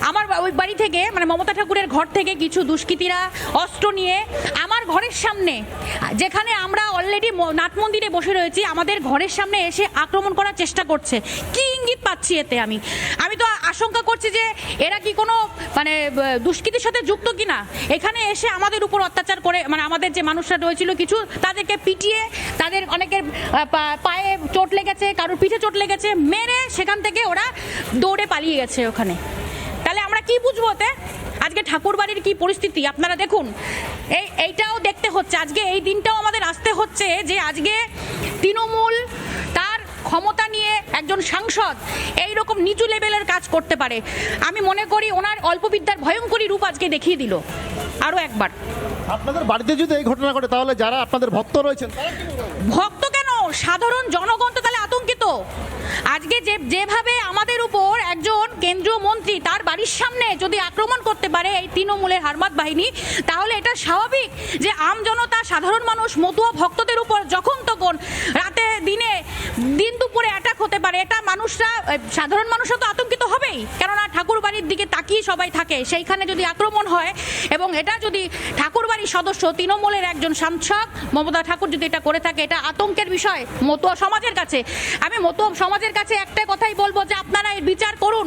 আমার ওই বাড়ি থেকে মানে মমতা ঠাকুরের ঘর থেকে কিছু দুষ্কৃতীরা অস্ত্র নিয়ে আমার ঘরের সামনে, যেখানে আমরা অলরেডি নাট মন্দিরে বসে রয়েছি, আমাদের ঘরের সামনে এসে আক্রমণ করার চেষ্টা করছে। কি ইঙ্গিত পাচ্ছি এতে? আমি তো আশঙ্কা করছি যে এরা কি কোনো মানে দুষ্কৃতির সাথে যুক্ত কিনা। এখানে এসে আমাদের উপর অত্যাচার করে, মানে আমাদের যে মানুষরা রয়েছিল কিছু, তাদেরকে পিটিয়ে, তাদের অনেকের পায়ে চোট লেগেছে, কারোর পিঠে চোট লেগেছে, মেরে সেখান থেকে ওরা দৌড়ে পালিয়ে গেছে ওখানে। তাহলে আমরা কি বুঝবো ওতে? আজকে ঠাকুরবাড়ির কি পরিস্থিতি আপনারা দেখুন। এইটাও দেখতে হচ্ছে, আজকে এই দিনটাও আমাদের আসতে হচ্ছে যে আজকে তৃণমূল তার ক্ষমতা নিয়ে একজন সাংসদ এই রকম নিচু লেভেলের কাজ করতে পারে। আমি মনে করি ওনার অল্পবিদ্যার ভয়ঙ্করী রূপ আজকে দেখিয়ে দিল আরও একবার। আপনাদের বাড়িতে যদি এই ঘটনা ঘটে তাহলে যারা আপনাদের ভক্ত রয়েছেন, ভক্ত কেন, সাধারণ জনগণ তো তাহলে আতঙ্কিত। আজকে যেভাবে আমাদের উপর একজন কেন্দ্রীয় মন্ত্রী তার বাড়ির সামনে যদি আক্রমণ করতে পারে এই তৃণমূলের হারমাত বাহিনী, তাহলে এটা স্বাভাবিক যে আম জনতা, সাধারণ মানুষ, মতুয়া ভক্তদের উপর যখন তখন রাতে দিনে দিন দুপুরে অ্যাটাক হতে পারে। এটা মানুষরা, সাধারণ মানুষরা তো আতঙ্কিত হবেই, কেননা ঠাকুর বাড়ির দিকে তাকিয়ে সবাই থাকে। সেইখানে যদি আক্রমণ হয় এবং এটা যদি ঠাকুর বাড়ির সদস্য তৃণমূলের একজন সাংসদ মমতা ঠাকুর যদি এটা করে থাকে, এটা আতঙ্কের বিষয় মতুয়া সমাজের কাছে। আমি মতুয়া সমাজের কাছে একটা কথাই বলবো যে আপনারা এর বিচার করুন।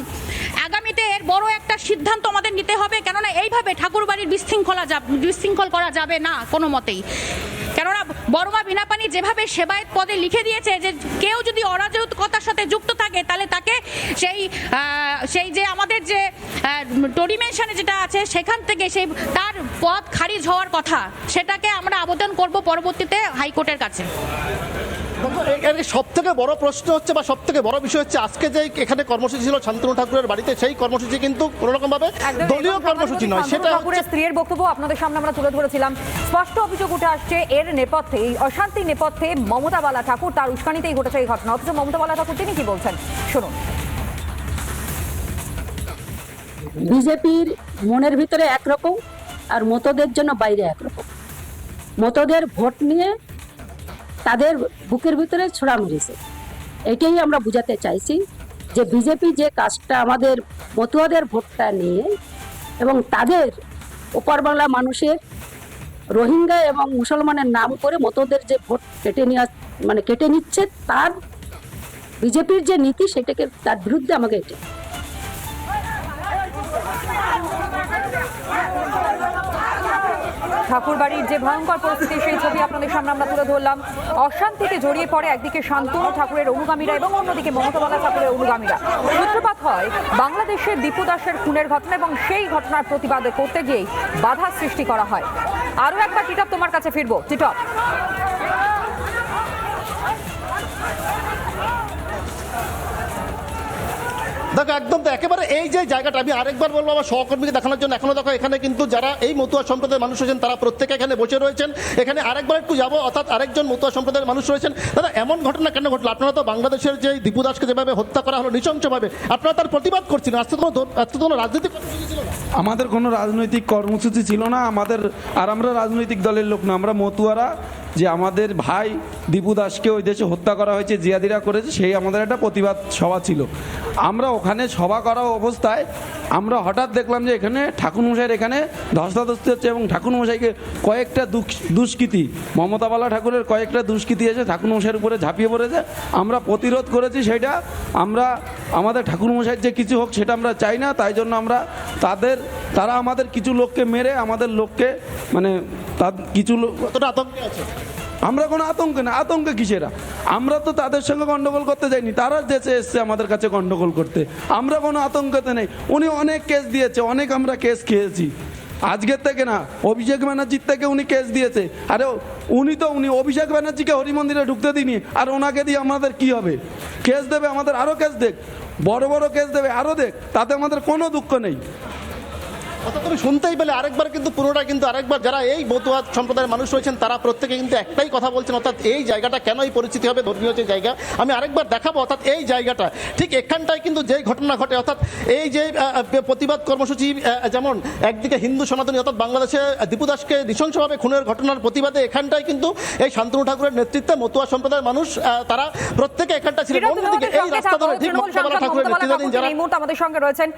আগামীতে এর বড় একটা সিদ্ধান্ত আমাদের নিতে হবে, কেননা এইভাবে ঠাকুর বাড়ির বিশৃঙ্খল করা যাবে না কোনো মতেই। কেননা বড়মা বিনাপানি যেভাবে সেবায়েত পদে লিখে দিয়েছে যে কেউ যদি অরাজকতার সাথে যুক্ত থাকে তাহলে তাকে সেই যে আমাদের যে টোরিমেশনে যেটা আছে সেখান থেকে সেই তার পদ খারিজ হওয়ার কথা, সেটাকে আমরা আবেদন করব পরবর্তীতে হাইকোর্টের কাছে। সব থেকে বড় প্রশ্ন হচ্ছে বা সব থেকে বড় বিষয় হচ্ছে আজকে যে এখানে কর্মসূচি ছিল শান্তনু ঠাকুরের বাড়িতে, সেই কর্মসূচি কিন্তু কোনো রকম ভাবে দলীয় কর্মসূচি নয়। সেটা ঠাকুরের স্ত্রীর বক্তব্য আপনাদের সামনে আমরা তুলে ধরেছিলাম। স্পষ্ট অভিযোগ উঠে আসছে এর নেপথ্যে, এই অশান্তির নেপথ্যে মমতা বালা ঠাকুর, তার উস্কানিতেই ঘটেছে এই ঘটনা। অথচ মমতা বালা ঠাকুর তিনি কি বলছেন শুনুন। বিজেপির মনের ভিতরে একরকম আর মতদের জন্য বাইরে একরকম। মতদের ভোট নিয়ে তাদের বুকের ভিতরে ছোড়া মেরেছে। এটাই আমরা বুঝাতে চাইছি যে বিজেপি যে কাজটা আমাদের মতুয়াদের ভোটটা নিয়ে এবং তাদের ওপার বাংলা মানুষের রোহিঙ্গা এবং মুসলমানের নাম করে মতদের যে ভোট কেটে নিচ্ছে, তার বিজেপির যে নীতি সেটাকে তার বিরুদ্ধে আমাকে এটা ঠাকুর বাড়ির যে ভয়ঙ্কর পরিস্থিতি সেই ছবি আপনাদের সামনে আমরা তুলে ধরলাম। অশান্তিতে জড়িয়ে পড়ে একদিকে শান্তনু ঠাকুরের অনুগামীরা এবং অন্যদিকে মমতা বালা ঠাকুরের অনুগামীরা। সূত্রপাত হয় বাংলাদেশের দীপু দাসের খুনের ঘটনা এবং সেই ঘটনার প্রতিবাদ করতে গিয়েই বাধা সৃষ্টি করা হয়। আরও একবার টিটপ তোমার কাছে ফিরবো। টিটপ, দেখো একদম তো একেবারে এই যে জায়গাটা, আমি আরেকবার বলবো আমার সহকর্মীকে দেখানোর জন্য, এখনো দেখো এখানে কিন্তু যারা এই মতুয়া সম্প্রদায়ের মানুষ রয়েছেন তারা প্রত্যেকে এখানে বসে রয়েছেন। এখানে আরেকবার একটু যাবো, অর্থাৎ আরেকজন মতুয়া সম্প্রদায়ের মানুষ রয়েছেন। দাদা, এমন ঘটনা কেন ঘটলো? আপনারা তো বাংলাদেশের যে দীপু দাসকে যেভাবে হত্যা করা হলো নৃশংসভাবে, আপনারা তার প্রতিবাদ করছিলেন, আজকে কোনো রাজনৈতিক কর্মসূচি ছিল না? আমাদের কোনো রাজনৈতিক কর্মসূচি ছিল না। আমরা রাজনৈতিক দলের লোক না, আমরা মতুয়ারা। যে আমাদের ভাই দীপু দাসকে ওই দেশে হত্যা করা হয়েছে, জিয়াদিরা করেছে, সেই আমাদের একটা প্রতিবাদ সভা ছিল। আমরা ওখানে সভা করা অবস্থায় আমরা হঠাৎ দেখলাম যে এখানে ঠাকুরমশাইয়ের এখানে ধস্তাধস্তি হচ্ছে এবং ঠাকুরমশাইকে কয়েকটা দুষ্কৃতী, মমতা বালা ঠাকুরের কয়েকটা দুষ্কৃতী এসে ঠাকুরমশাইয়ের উপরে ঝাঁপিয়ে পড়েছে। আমরা প্রতিরোধ করেছি, সেটা আমাদের ঠাকুরমশাইয়ের যে কিছু হোক সেটা আমরা চাই না। তাই জন্য তারা আমাদের কিছু লোককে মেরে আমাদের লোককে কিছু লোক কতটা আতঙ্কে আছে? আমরা কোনো আতঙ্কে না। আতঙ্কে কিসেরা? আমরা তো তাদের সঙ্গে গন্ডগোল করতে যাইনি, তারা যেচে এসছে আমাদের কাছে গন্ডগোল করতে। আমরা কোনো আতঙ্কতে নেই। উনি অনেক কেস দিয়েছে, অনেক আমরা কেস খেয়েছি। আজকের থেকে না, অভিষেক ব্যানার্জির থেকে উনি কেস দিয়েছে। আরে উনি অভিষেক ব্যানার্জিকে হরিমন্দিরে ঢুকতে দিনি, আর ওনাকে দিয়ে আমাদের কি হবে? কেস দেবে, আমাদের আরও কেস দেখ, বড় বড় কেস দেবে, আরও দেখ, তাতে আমাদের কোনো দুঃখ নেই। অর্থাৎ তুমি শুনতেই পেলে আরেকবার কিন্তু পুরোটা কিন্তু আরেকবার যারা এই মতুয়া সম্প্রদায়ের মানুষ রয়েছেন তারা প্রত্যেকে কিন্তু একটাই কথা বলছেন, অর্থাৎ এই জায়গাটা কেন এই পরিস্থিতি হবে, ধর্মীয় যে জায়গা আমি আরেকবার দেখাবো, অর্থাৎ এই জায়গাটা ঠিক এখানটায় কিন্তু যেই ঘটনা ঘটে, অর্থাৎ এই যে প্রতিবাদ কর্মসূচি, যেমন একদিকে হিন্দু সনাতনী অর্থাৎ বাংলাদেশে দীপু দাসকে নৃশংসভাবে খুনের ঘটনার প্রতিবাদে এখানটায় কিন্তু এই শান্তনু ঠাকুরের নেতৃত্বে মতুয়া সম্প্রদায়ের মানুষ তারা প্রত্যেকে এখানটা ছিলেন। অন্যদিকে এই রাস্তা ধরে ঠিক মমতা ঠাকুরের নেতৃত্বাধীন যারা এই মুহূর্তে আমাদের সঙ্গে রয়েছেন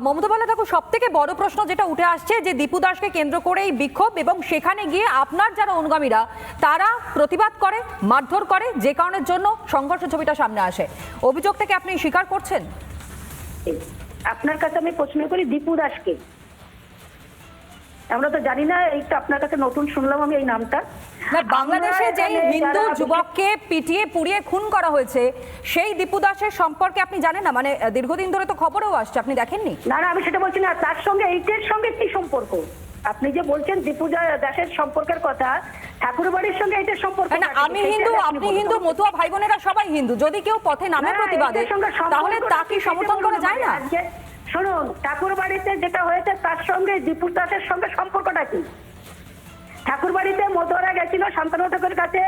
মমতা ঠাকুর, সব থেকে বড় প্রশ্ন যেটা উঠে আসছে যে দীপু দাসকে কেন্দ্র করে এই বিক্ষোভ এবং সেখানে গিয়ে আপনার যারা অনুগামীরা তারা প্রতিবাদ করে, মারধর করে, যে কারণের জন্য সংঘর্ষ ছবিটা সামনে আসে। অভিযোগটাকে আপনি স্বীকার করছেন? আপনার কাছে আমি প্রশ্ন করি, দীপু দাসকে আমরা তো জানি না, এইটা আপনার কাছে নতুন শুনলাম আমি এই নামটা। না, বাংলাদেশে যে হিন্দু যুবককে পিটিয়ে পুড়িয়ে খুন করা হয়েছে সেই দীপু দাসের সম্পর্কে আপনি জানেন না? মানে দীর্ঘদিন ধরে তো খবরেও আসছে, আপনি দেখেননি? না না, আমি সেটা বলছি না। তার সঙ্গে এইটার সঙ্গে কি সম্পর্ক? আপনি যে বলছেন দীপু দাসের সম্পর্কের কথা, ঠাকুরবাড়ির সঙ্গে এইটার সম্পর্ক না, আমি হিন্দু, আপনি হিন্দু, মতুয়া ভাই বোনেরা সবাই হিন্দু। যদি কেউ পথে নামে প্রতিবাদে, তাহলে তাকে সমর্থন করা যায় না? শুনুন, ঠাকুরবাড়িতে যেটা হয়েছে তার সঙ্গে দীপু দাসের সঙ্গে সম্পর্কটা কি? ঠাকুরবাড়িতে মতুয়ারা গেছিল শান্তনু ঠাকুরের কাছে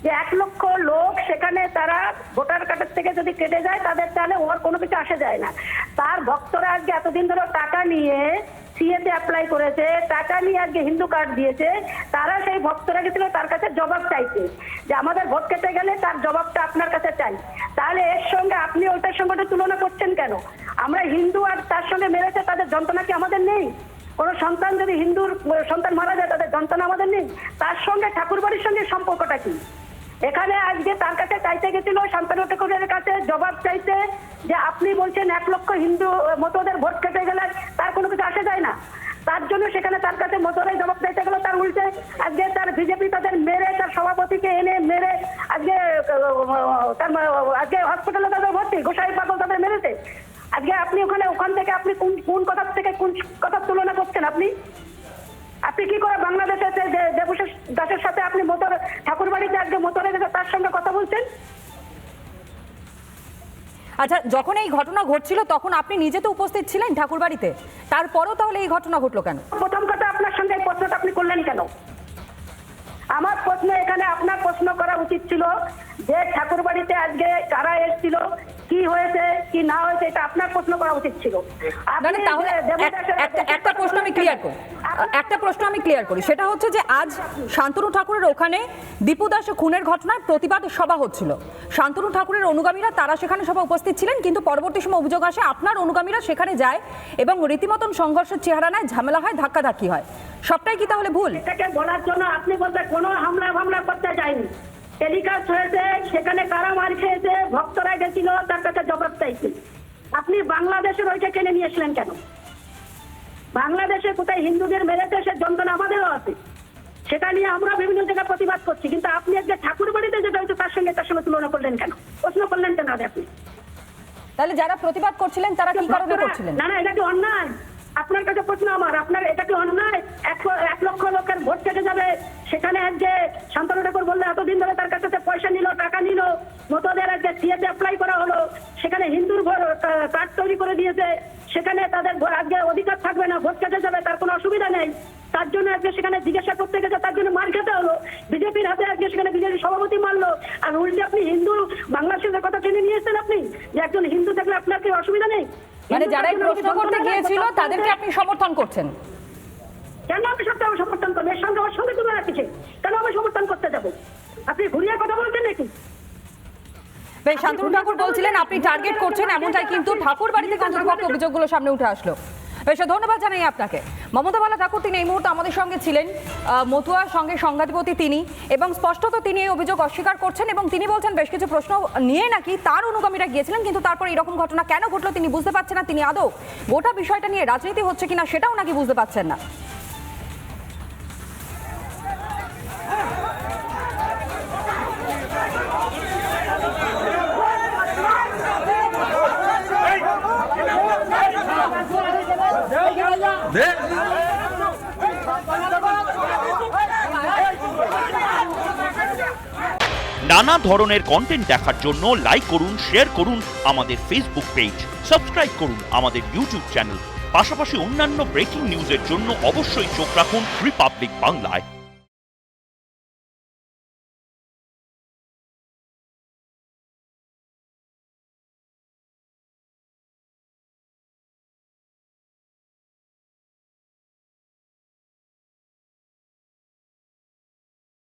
যে 1 লক্ষ লোক সেখানে তারা ভোটার কার্ডের থেকে যদি কেটে যায় তাদের তাহলে ওর কোনো কিছু আসে যায় না। তার ভক্তরা আজকে এতদিন ধরে টাকা নিয়ে সিএতে অ্যাপ্লাই করেছে, টাকা নিয়ে আজকে হিন্দু কার্ড দিয়েছে, তারা সেই ভক্তরা গেছিল তার কাছে জবাব চাইছে যে আমাদের ভোট কেটে গেলে তার জবাবটা আপনার কাছে চাই। তাহলে এর সঙ্গে আপনি ওটার সঙ্গে তুলনা করছেন কেন? আমরা হিন্দু আর তার সঙ্গে মেরেছে, তাদের যন্ত্রণা কি আমাদের নেই? কোন সন্তান যদি হিন্দুর সন্তান মারা যায় তাদের যন্ত্রণা আমাদের নেই? তার সঙ্গে ঠাকুরবাড়ির সঙ্গে সম্পর্কটা কি? এখানে আজকে তার কাছে চাইতে গেছিল শান্তনু ঠাকুরের কাছে জবাব চাইতে যে আপনি বলছেন 1 লক্ষ হিন্দু মতদের ভোট কেটে গেলে তার কোনো কিছু আসে যায় না। তার জন্য সেখানে তার কাছে মতরাই জবাব চাইতে গেল, তার উল্টে আজকে তার বিজেপি তাদের মেরে, তার সভাপতিকে এনে মেরে আজকে আজকে হসপিটালে তাদের ভর্তি, গোসাই পাগল তাদের মেরেছে। আজকে আপনি ওখান থেকে আপনি কোন কথা থেকে কোন কথা তুলনা করছেন? আপনি কি করে বাংলাদেশে দেবু দাসের সাথে আপনি ঠাকুরবাড়িতে আজকে মোটরে গেছে তার সঙ্গে কথা বলছেন? আচ্ছা, যখন এই ঘটনা ঘটছিল তখন আপনি নিজে তো উপস্থিত ছিলেন ঠাকুরবাড়িতে, তারপরেও তাহলে এই ঘটনা ঘটলো কেন? প্রথম কথা, আপনার সঙ্গে এই প্রশ্নটা আপনি করলেন কেন? আমার প্রশ্ন এখানে আপনার প্রশ্ন করা উচিত ছিল যে ঠাকুরবাড়িতে আজকে কারা এসেছিল, কি হয়েছে কি না হয়েছে, এটা আপনার প্রশ্ন করা উচিত ছিল। তাহলে একটা প্রশ্ন আমি ক্লিয়ার করি, সেটা হচ্ছে যে আজ শান্তনু ঠাকুরের ওখানে দীপু দাস খুনের ঘটনার প্রতিবাদ সভা হচ্ছিল। শান্তনু ঠাকুরের অনুগামীরা তারা সেখানে সবাই উপস্থিত ছিলেন, কিন্তু পরবর্তী সময় অভিযোগ আসে আপনার অনুগামীরা সেখানে যায় এবং রীতিমতন সংঘর্ষের চেহারা নেয়, ঝামেলা হয়, ধাক্কাধাক্কি হয়। সবটাই কি তাহলে ভুল? এটাকে বলার জন্য আপনি বলতে কোনো হামলা করতে যায়নি, টেলিকাস্ট হয়েছে, সেখানে কারা মার খেয়েছে, ভক্তরা গেছিল, তার কাছে জবাব চাইছে। আপনি বাংলাদেশের ওইটা টেনে নিয়ে এসলেন কেন? বাংলাদেশে কোথায় হিন্দুদের মেরেছে সে যন্ত্রণা আমাদেরও আছে, সেটা নিয়ে আমরা বিভিন্ন জায়গায় প্রতিবাদ করছি, কিন্তু আপনি আজকে ঠাকুরবাড়িতে যেটা হয়েছে তার সঙ্গে তুলনা করলেন কেন? প্রশ্ন করলেন কেন আপনি? তাহলে যারা প্রতিবাদ করছিলেন তারা কি কারণে করছিলেন? না, এটা কি অন্যায়? আপনার কাছে প্রশ্ন আমার, আপনার এটা কি অন্যায়? 1 লক্ষ লোকের ভোট কেটে যাবে, সেখানে আজকে শান্তনু ঠাকুর বললে এতদিন ধরে তার কাছে পয়সা নিল, টাকা নিল, মতদের আজকে সিএতে অ্যাপ্লাই করা হলো, সেখানে হিন্দুর কার্ড তৈরি করে দিয়েছে, সেখানে তাদের আজকে অধিকার থাকবে না, ভোট কেটে যাবে, তার কোনো অসুবিধা নেই। তার জন্য আজকে সেখানে জিজ্ঞাসা করতে গেছে, তার জন্য মার খেতে হলো, বিজেপির হাতে আজকে সেখানে বিজেপি সভাপতি মারলো, আর উল্টে আপনি হিন্দু বাংলাদেশের কথা টেনে নিয়ে এসেছেন আপনি যে একজন হিন্দু থাকলে আপনার কি অসুবিধা নেই? মানে যারা প্রশ্ন করতে গিয়েছিল তাদেরকে আপনি সমর্থন করছেন? কেন আমি সবটা সমর্থন করবো? এর সঙ্গে আমার সঙ্গে তুলে রাখছে, কেন আমি সমর্থন করতে যাবো? আপনি ঘুরিয়ে কথা বলছেন নাকি? বেশ, শান্তনু ঠাকুর বলছিলেন আপনি টার্গেট করছেন, এমনটাই কিন্তু ঠাকুরবাড়ি থেকে অন্তর্ভুক্ত অভিযোগগুলো সামনে উঠে আসলো। বেশ, ধন্যবাদ জানাই আপনাকে। মমতা ঠাকুর তিনি এই মুহূর্তে আমাদের সঙ্গে ছিলেন, মতুয়ার সঙ্গে সংঘাধিপতি তিনি, এবং স্পষ্টত তিনি এই অভিযোগ অস্বীকার করছেন এবং তিনি বলছেন বেশ কিছু প্রশ্ন নিয়ে নাকি তার অনুগামীরা গিয়েছিলেন, কিন্তু তারপর এরকম ঘটনা কেন ঘটলো তিনি বুঝতে পারছেন না। তিনি আদৌ গোটা বিষয়টা নিয়ে রাজনীতি হচ্ছে কিনা সেটাও নাকি বুঝতে পারছেন না। নানা ধরনের কন্টেন্ট দেখার জন্য লাইক করুন, শেয়ার করুন আমাদের ফেসবুক পেজ, সাবস্ক্রাইব করুন আমাদের ইউটিউব চ্যানেল। পাশাপাশি অন্যান্য ব্রেকিং নিউজের জন্য অবশ্যই চোখ রাখুন রিপাবলিক বাংলায়।